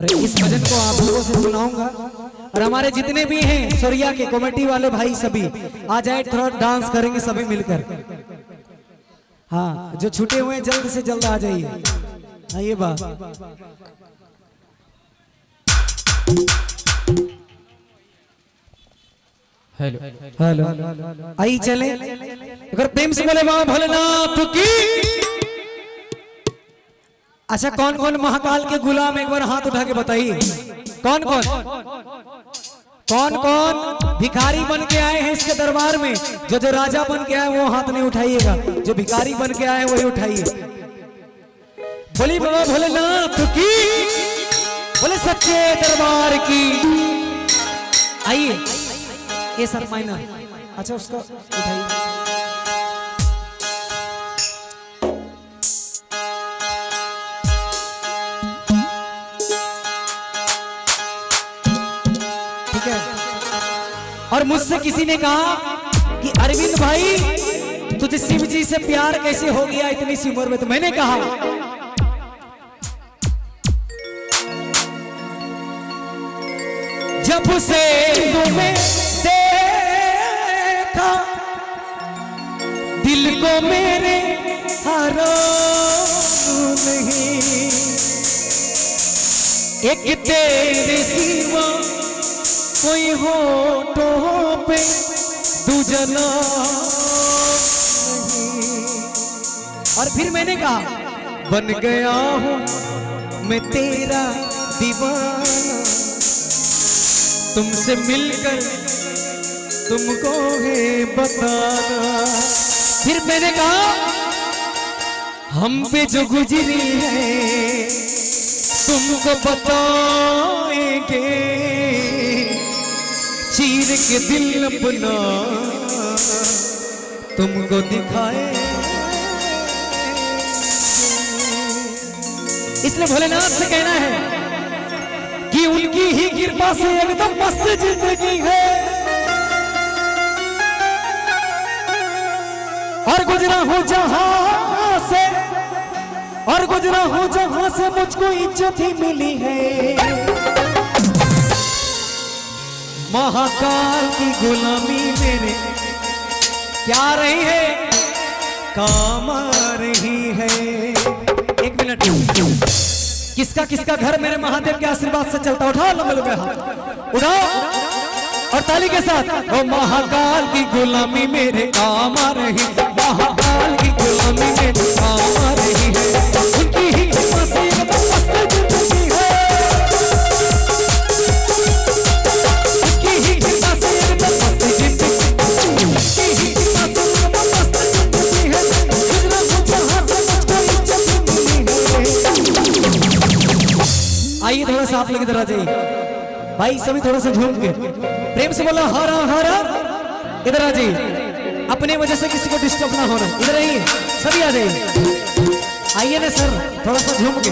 इस भजन को आप लोगों से सुनाऊंगा और हमारे जितने भी हैं सोरिया के कमेटी वाले भाई सभी आ जाए, थोड़ा डांस करेंगे सभी मिलकर। हाँ, जो छूटे हुए हैं जल्द से जल्द आ जाइए। आइए बा हेलो हेलो, आइए चले अगर प्रेम से बोले वहां भोलेनाथ की। अच्छा, कौन कौन महाकाल के गुलाम एक बार हाथ उठा के बताइए। कौन कौन कौन कौन भिखारी बन के आए हैं इसके दरबार में? जो राजा बन के आए वो हाथ नहीं उठाइएगा, जो भिखारी बन के आए वही उठाइए। बोली बाबा भोलेनाथ की, बोले सच्चे दरबार की। आइए ये सर माइनर, अच्छा उसको उठाइए। और मुझसे किसी ने कहा कि अरविंद भाई तुझे शिव जी से प्यार कैसे हो गया इतनी सी उम्र में? तो मैंने कहा जब से तुम्हें देखा दिल को मेरे हरा नहीं, एक तेरे सिवा कोई होठों पे दूजना नहीं। और फिर मैंने कहा बन गया हूं मैं तेरा दीवाना, तुमसे मिलकर तुमको है बताना। फिर मैंने कहा हम पे जो गुजरी है तुमको बताएंगे, चीर के दिल अपना तुमको दिखाए। इसलिए भोलेनाथ से कहना है कि उनकी ही कृपा से एकदम मस्त जिंदगी है। और गुजरा हूं जहां से, और गुजरा हूं जहां से मुझको इज्जत ही मिली है। महाकाल की गुलामी मेरे क्या रही है, काम आ रही है। एक मिनट, किसका किसका घर मेरे महादेव के आशीर्वाद से चलता? उठाओ लंबे लंबे हाथ, उठाओ और ताली के साथ। ओ महाकाल की गुलामी मेरे काम आ रही, महाकाल की गुलामी मेरे काम आ रही है। उनकी ही कृपा से मस्त जिंदगी है, आइए थोड़ा सा आप लोग इधर आ जाइए भाई, सभी थोड़ा सा झूम के प्रेम से बोला हरा हरा। इधर आ जाइए, अपने वजह से किसी को डिस्टर्ब ना होना। इधर आइए, सभी आ जाइए। आइए ना सर, थोड़ा सा झूम के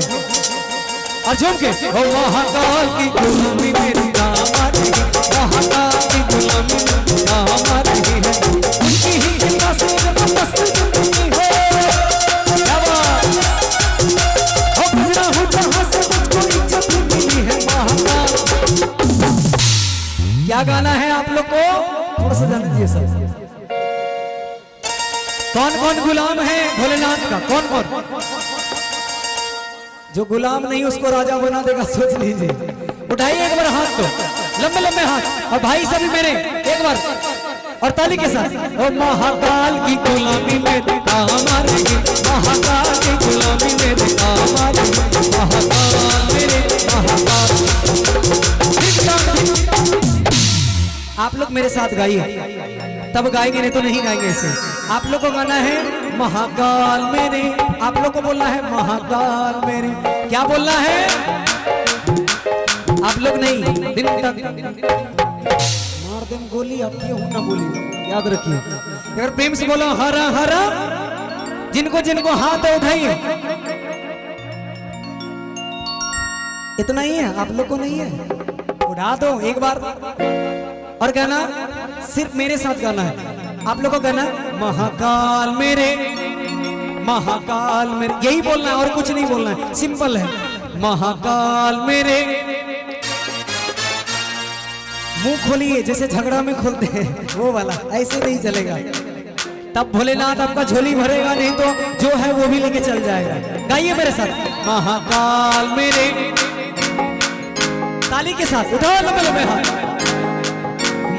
और झूम के। ओ महाकाल की गुलामी मेरी काम आ रही, महाकाल की गुलामी मेरी काम आ रही है। उनकी ही कृपा से मस्त जिंदगी है। क्या गाना है आप लोग को थोड़ा सा जान दीजिए सर। कौन कौन गुलाम है भोलेनाथ का? कौन कौन? जो गुलाम नहीं उसको राजा बना देगा, सोच लीजिए। उठाइए एक बार हाथ, तो लंबे लंबे हाथ। और भाई सभी मेरे एक बार और ताली के साथ। ओ महाकाल की गुलामी में काम आ रही, महाकाल की गुलामी में काम आ रही, महाकाल मेरे महाकाल। आप लोग मेरे साथ गाइए, तब गाएंगे, नहीं तो नहीं गाएंगे ऐसे। आप लोग को गाना है महाकाल मेरे, आप लोग को बोलना है महाकाल मेरे। क्या बोलना है आप लोग? नहीं दिन तक मार दें गोली, आप क्यों ना बोली, याद रखिए। अगर प्रेम से बोलो हरा हरा, जिनको जिनको हाथ उठाइए। इतना ही है, आप लोग को नहीं है, उठा दो एक बार। और गाना सिर्फ मेरे साथ गाना है, आप लोगों को गाना महाकाल मेरे, महाकाल मेरे, यही बोलना है और कुछ नहीं बोलना है, सिंपल है। महाकाल मेरे। मुंह खोलिए जैसे झगड़ा में खोलते हैं वो वाला, ऐसे नहीं चलेगा। तब भोलेनाथ आपका झोली भरेगा, नहीं तो जो है वो भी लेके चल जाएगा। गाइए मेरे साथ, महाकाल मेरे। ताली के साथ उठाओ लंबे लंबे हाथ।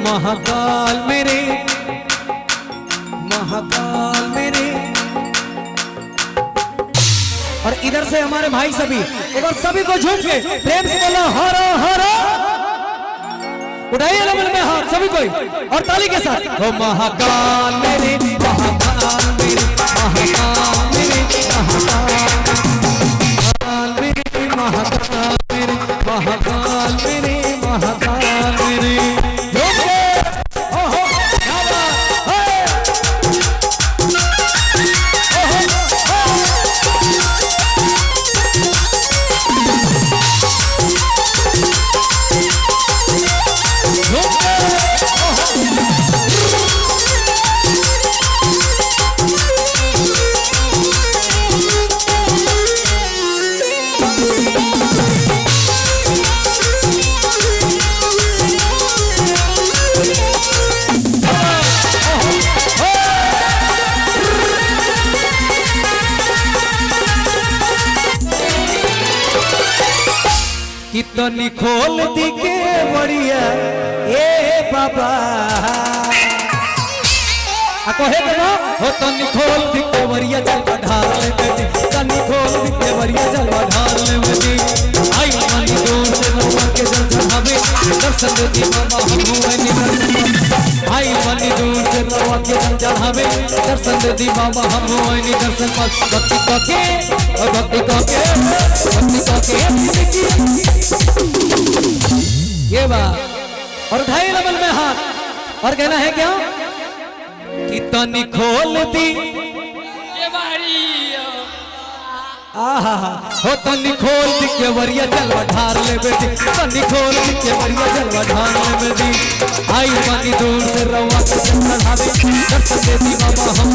महाकाल मेरे, महाकाल मेरे। और इधर से हमारे भाई सभी, एक बार सभी को झूम के प्रेम से बोलो हर हर। उठाइए लंबे लंबे हाथ सभी कोई, और ताली के साथ। ओ महाकाल मेरे, महाकाल मेरे, महाकाल मेरे, महाकाल मेरे, महाकाल मेरे, महाकाल मेरे, महाकाल मेरे। कितनी खोल दी के बढ़िया ए बाबा। कहे हो तनी खोल दी के बढ़िया जलवा ढाल ले बेटी, तनी खोल दी के बढ़िया जलवा ढाल ले बेटी। आई मनी दूर से रवा के जल चढ़ावे, दर्शन देती बाबा हम निकल। आई मनी दूर से रवा के जल चढ़ावे, दर्शन देती बाबा हम दर्शन पास। भक्ति करके और भक्ति करके, भक्ति करके ये बात। और ढाई लेवल में हाथ, और कहना है क्या कि तनी खोल दी आहा हो तनी खोल दी के वरिया जलवा ढार ले बेटी, तनी खोल दी के वरिया जलवा ढार ले बेटी। आई पानी दूर से रवा के चढ़ावे, दर्शन देती बाबा हम।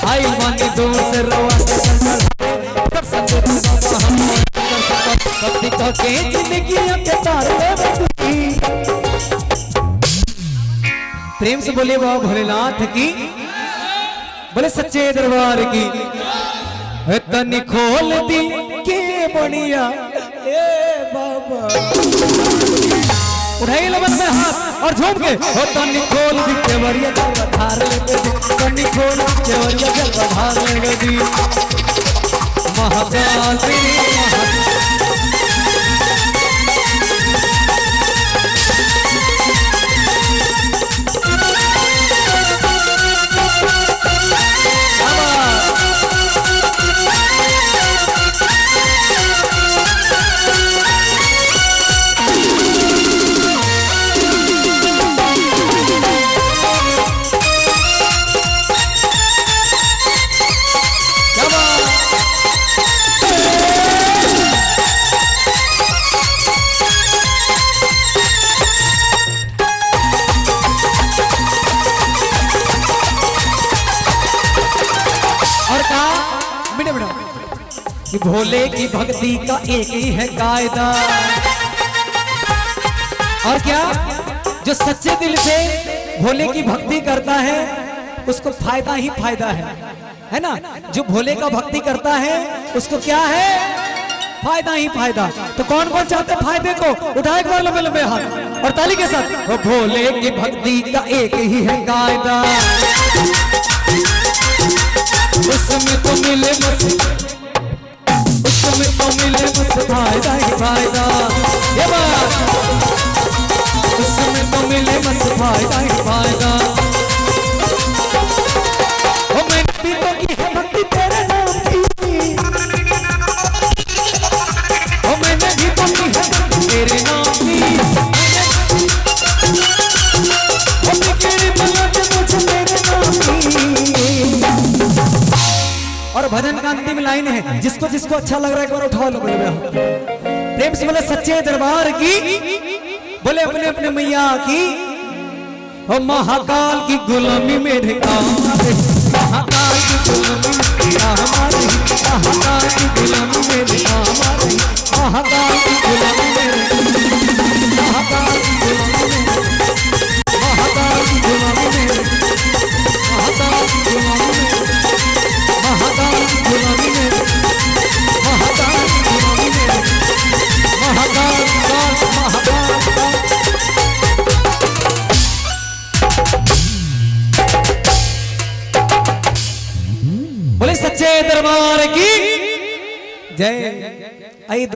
आई पानी दूर से रवा के चढ़ावे, दर्शन देती बाबा हम। भक्ति करके जिंदगी के तार ले बेटी। प्रेम से बोले बाबा भोलेनाथ की, बोले सच्चे दरबार की। तनी खोल दी के बढ़िया ए बाबा। उठाइए लबन में हाथ और झूम के। हो तनी खोल दी के बढ़िया जलवा ढार ले बेटी, तनी खोल दी के बढ़िया जलवा ढार ले बेटी। महाकाल मेरे, कि भोले की भक्ति का एक ही है कायदा। और क्या, जो सच्चे दिल से भोले की भक्ति करता है उसको फायदा ही फायदा है ना। जो भोले का भक्ति करता है उसको क्या है, फायदा ही फायदा। तो कौन कौन चाहते हैं फायदे को, उठाए एक बार लंबे लंबे हाथ और ताली के साथ। वो भोले की भक्ति का एक ही है कायदा, उसमें तो मिले बस, उसमें तो मिले बस फायदा ही फायदा। ये बात, उसमें तो मिले बस फायदा ही फायदा। ओ मैंने भी तो की है भक्ति तेरे नाम की, ओ मैंने भी तो की है भक्ति तेरे नाम की। ओ तेरे बल्ला के मुझे तेरे नाम की। और भजन का अंतिम लाइन है, जिसको जिसको अच्छा लग रहा है एक बार उठाओ लो प्रेम से बोले सच्चे दरबार की, बोले अपने अपने मैया की। महाकाल की गुलामी में ढका महाकाल की गुलामी में राम रही, महाकाल की गुलामी में राम रही, महाकाल की गुलामी में, महाकाल की गुलामी में, महाकाल की गुलामी में, महाकाल की गुलामी में, महाकाल की गुलामी में, महाकाल की गुलामी में, महाकाल महाकाल। बोले सच्चे दरबार की जय।